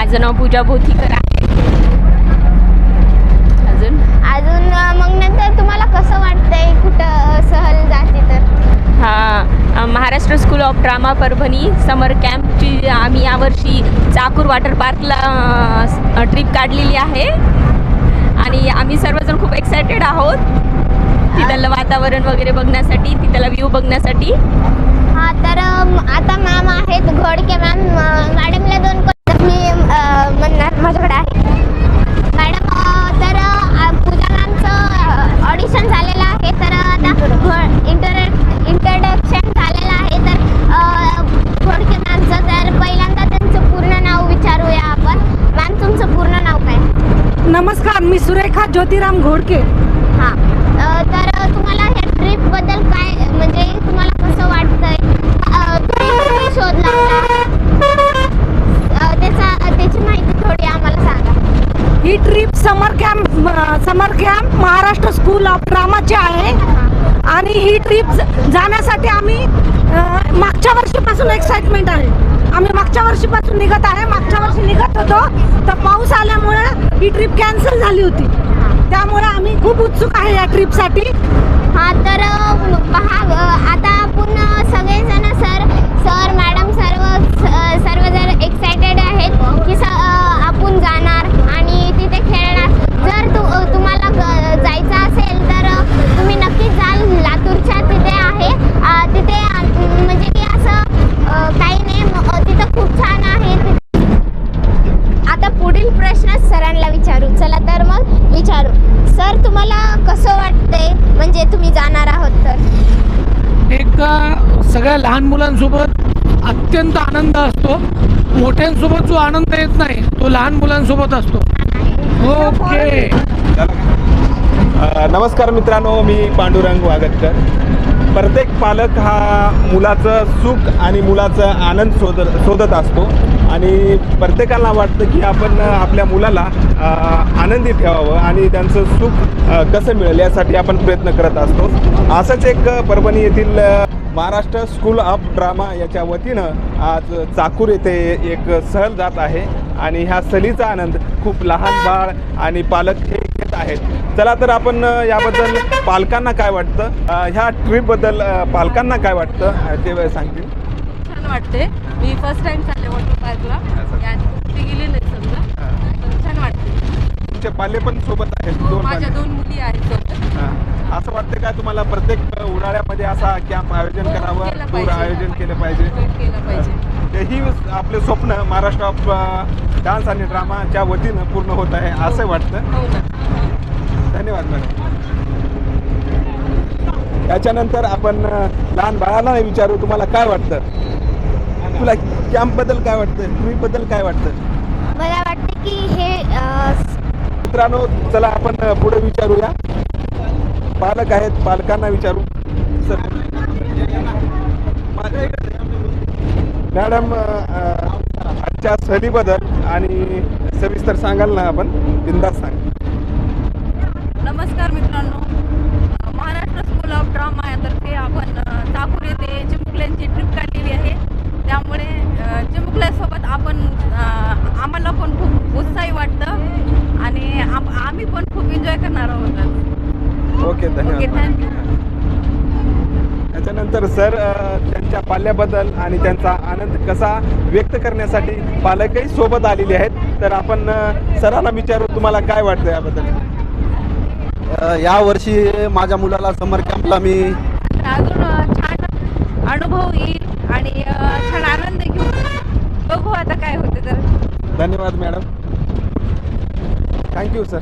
माझं नाव पूजा बोथीकर आहे. अजून मग नंतर तुम्हाला कसं वाटतंय कुठं सहल जाते तर? हां, Maharashtra school of drama Parbhani summer कॅम्पची आम्ही यावर्षी चाकूर वॉटर पार्कला ट्रिप काढलेली आहे आणि आम्ही सर्वजण खूप एक्सायटेड आहोत तिथलं वातावरण वगैरे बघण्यासाठी, तिथला व्ह्यू बघण्यासाठी. हां, तर आता मॅम आहेत घोडके मॅम. मॅडमला 2 क्वेश्चन मी म्हणणार माझ्याकडे आहे. मॅडम, तर पूजा मॅमचं ऑडिशन झालेलं आहे, तर आता इंट्रोडक्शन झालेलं आहे. तर घोडके मॅमचं, तर पहिल्यांदा त्यांचं पूर्ण नाव विचारूया आपण. मॅम, तुमचं पूर्ण नाव काय? नमस्कार, मी सुरेखा ज्योतिराम घोडके. हां, तर तुम्हाला ह्या ट्रिपबद्दल काय, म्हणजे तुम्हाला कसं वाटतंय? तुम्ही शोध लावला त्याची माहिती थोडी आम्हाला सांगा. ही trip summer camp Maharashtra school of ड्रामाची आहे आणि ही ट्रिप जाण्यासाठी आम्ही मागच्या वर्षीपासून एक्साइटमेंट आहे. आम्ही मागच्या वर्षीपासून निघत आहे. मागच्या वर्षी निघत होतो तर पाऊस आल्यामुळे ही ट्रिप कॅन्सल झाली होती. त्यामुळे आम्ही खूप उत्सुक आहे या ट्रिपसाठी. हां, तर पहा, आता आपण सगळेजण सर मॅडम सर्वजण एक्सायटेड आहेत की आपण जाणार आणि तिथे खेळणार. जर तुम्हाला जायचं असेल तर तुम्ही नक्कीच जाल. लातूरच्या तिथे आहे. तिथे म्हणजे की असं काही नाही, तिथं खूप छान आहे. आता पुढील प्रश्न सरांना विचारू. चला तर मग विचारू. सर, तुम्हाला कसं वाटतंय, म्हणजे तुम्ही जाणार आहोत तर? सगळ्या लहान मुलांसोबत अत्यंत आनंद असतो. मोठ्यांसोबत जो आनंद येत नाही तो लहान मुलांसोबत असतो. ओके. नमस्कार मित्रांनो, मी पांडुरंग वागतकर. प्रत्येक पालक हा मुलाचं सुख आणि मुलाचा आनंद शोधत असतो आणि प्रत्येकाला वाटतं की आपण आपल्या मुलाला आनंदी ठेवावं आणि त्यांचं सुख कसं मिळेल यासाठी आपण प्रयत्न करत असतो. असंच एक परभणी येथील महाराष्ट्र स्कूल ऑफ ड्रामा याच्या वतीनं आज चाकूर येथे एक सहल जात आहे आणि ह्या सहलीचा आनंद खूप लहान बाळ आणि पालक हे घेत आहेत. चला तर आपण याबद्दल पालकांना काय वाटतं, ह्या ट्रिपबद्दल पालकांना काय वाटतं ते सांगतील. छान वाटते. मी फर्स्ट टाइम चालले वॉटर पार्कला, कुठे गेले नाही समजा, पण छान वाटते. तुमचे पाले पण सोबत आहेत? माझ्या 2 मुली आहेत सोबत. असं वाटतं का तुम्हाला प्रत्येक उन्हाळ्यामध्ये असा कॅम्प आयोजन करावं, टूर आयोजन केलं पाहिजे? ही आपले स्वप्न महाराष्ट्र ऑफ डान्स आणि ड्रामाच्या वतीनं पूर्ण होत आहे असं वाटतं. धन्यवाद मॅडम. याच्यानंतर आपण लहान बाळाला विचारू, तुम्हाला काय वाटतं? तुला कॅम्पबद्दल काय वाटतं, ट्रिपबद्दल काय वाटतं? मला वाटतं की हे मित्रांनो, चला आपण पुढे विचारूया. पालक आहेत, पालकांना विचारू. सर मॅडम, आजच्या सहलीबद्दल आणि सविस्तर सांगाल ना? आपण बिंदास सांग. नमस्कार मित्रांनो, महाराष्ट्र स्कूल ऑफ ड्रामा यातर्फे आपण चाकूर येथे चिमुकल्यांची ट्रिप काढलेली आहे. त्यामुळे चिमुकल्यांसोबत आपण आम्हाला पण खूप उत्साही वाटतं आणि आम्ही पण खूप एन्जॉय करणार आहोत. ओके, धन्यवाद. थँक्यू. त्याच्यानंतर सर त्यांच्या पाल्याबद्दल आणि त्यांचा आनंद कसा व्यक्त करण्यासाठी पालकही सोबत आलेले आहेत. तर आपण सरांना विचारू, तुम्हाला काय वाटतं याबद्दल? यावर्षी माझ्या मुलाला समर कॅम्पला मी अजून छान अनुभव येईल आणि छान आनंद घेऊ. बघू आता काय होते तर. धन्यवाद मॅडम. Thank you sir.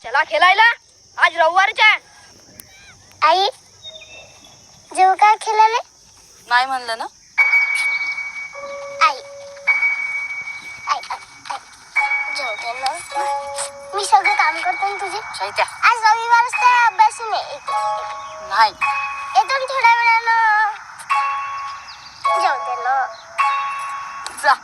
चला खेळायला, आज रविवारचा. आई, जेव काय खेळायला नाही म्हणलं ना. आई आई आई जेव होते ना. मी सगळं काम करतो ना तुझे. आज रविवार असते अभ्यास नाही. येतो ना थोड्या वेळानं. जाऊ दे ना. जा.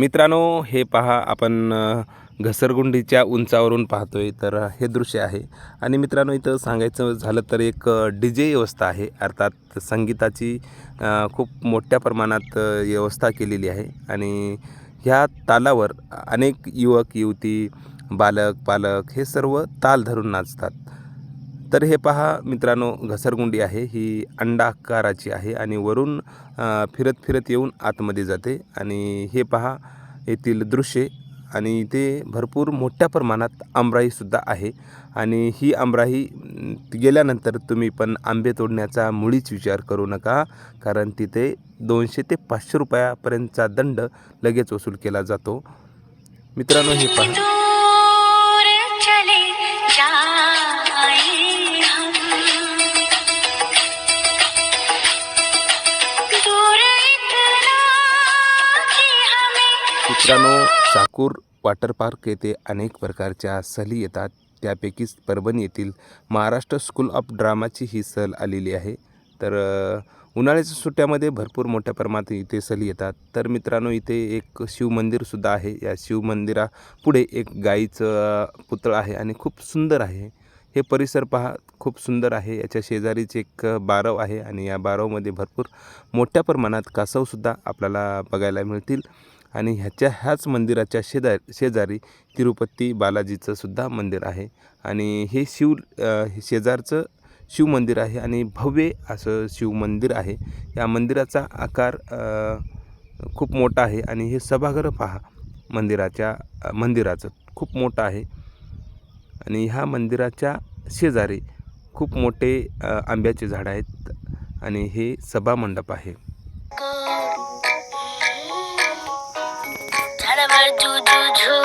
मित्रांनो, हे पहा आपण घसरगुंडीच्या उंचावरून पाहतोय तर हे दृश्य आहे. आणि मित्रांनो, इथं सांगायचं झालं तर एक DJ व्यवस्था आहे, अर्थात संगीताची खूप मोठ्या प्रमाणात व्यवस्था केलेली आहे. आणि ह्या तालावर अनेक युवक युवती, बालक पालक हे सर्व ताल धरून नाचतात. तर हे पहा मित्रांनो, घसरगुंडी आहे ही अंडा आकाराची आहे आणि वरून फिरत फिरत येऊन आतमध्ये जाते. आणि हे पहा येथील दृश्य आणि इथे भरपूर मोठ्या प्रमाणात आमराईसुद्धा आहे. आणि ही आमराई गेल्यानंतर तुम्ही पण आंबे तोडण्याचा मुळीच विचार करू नका, कारण तिथे 200 ते 500 रुपयापर्यंतचा दंड लगेच वसूल केला जातो. मित्रांनो, हे पहा, मित्रांनो, चाकूर वॉटर पार्क येथे अनेक प्रकारच्या सहली येतात. त्यापैकीच परभणी येथील महाराष्ट्र स्कूल ऑफ ड्रामाची ही सहल आलेली आहे. तर उन्हाळ्याच्या सुट्ट्यामध्ये भरपूर मोठ्या प्रमाणात इथे सहली येतात. तर मित्रांनो, इथे एक शिवमंदिरसुद्धा आहे. या शिवमंदिरापुढे एक गाईचं पुतळं आहे आणि खूप सुंदर आहे. हे परिसर पहा, खूप सुंदर आहे. याच्या शेजारीच एक बारव आहे आणि या बारवमध्ये भरपूर मोठ्या प्रमाणात कासवसुद्धा आपल्याला बघायला मिळतील. आणि ह्याच मंदिराच्या शेजारी तिरुपती बालाजीचं सुद्धा मंदिर आहे. आणि हे शेजारचं शिवमंदिर आहे आणि भव्य असं शिवमंदिर आहे. या मंदिराचा आकार खूप मोठा आहे आणि हे सभागृह पहा, मंदिराचं खूप मोठं आहे. आणि ह्या मंदिराच्या शेजारी खूप मोठे आंब्याचे झाड आहेत आणि हे सभामंडप आहे. झाडावर झू झू झू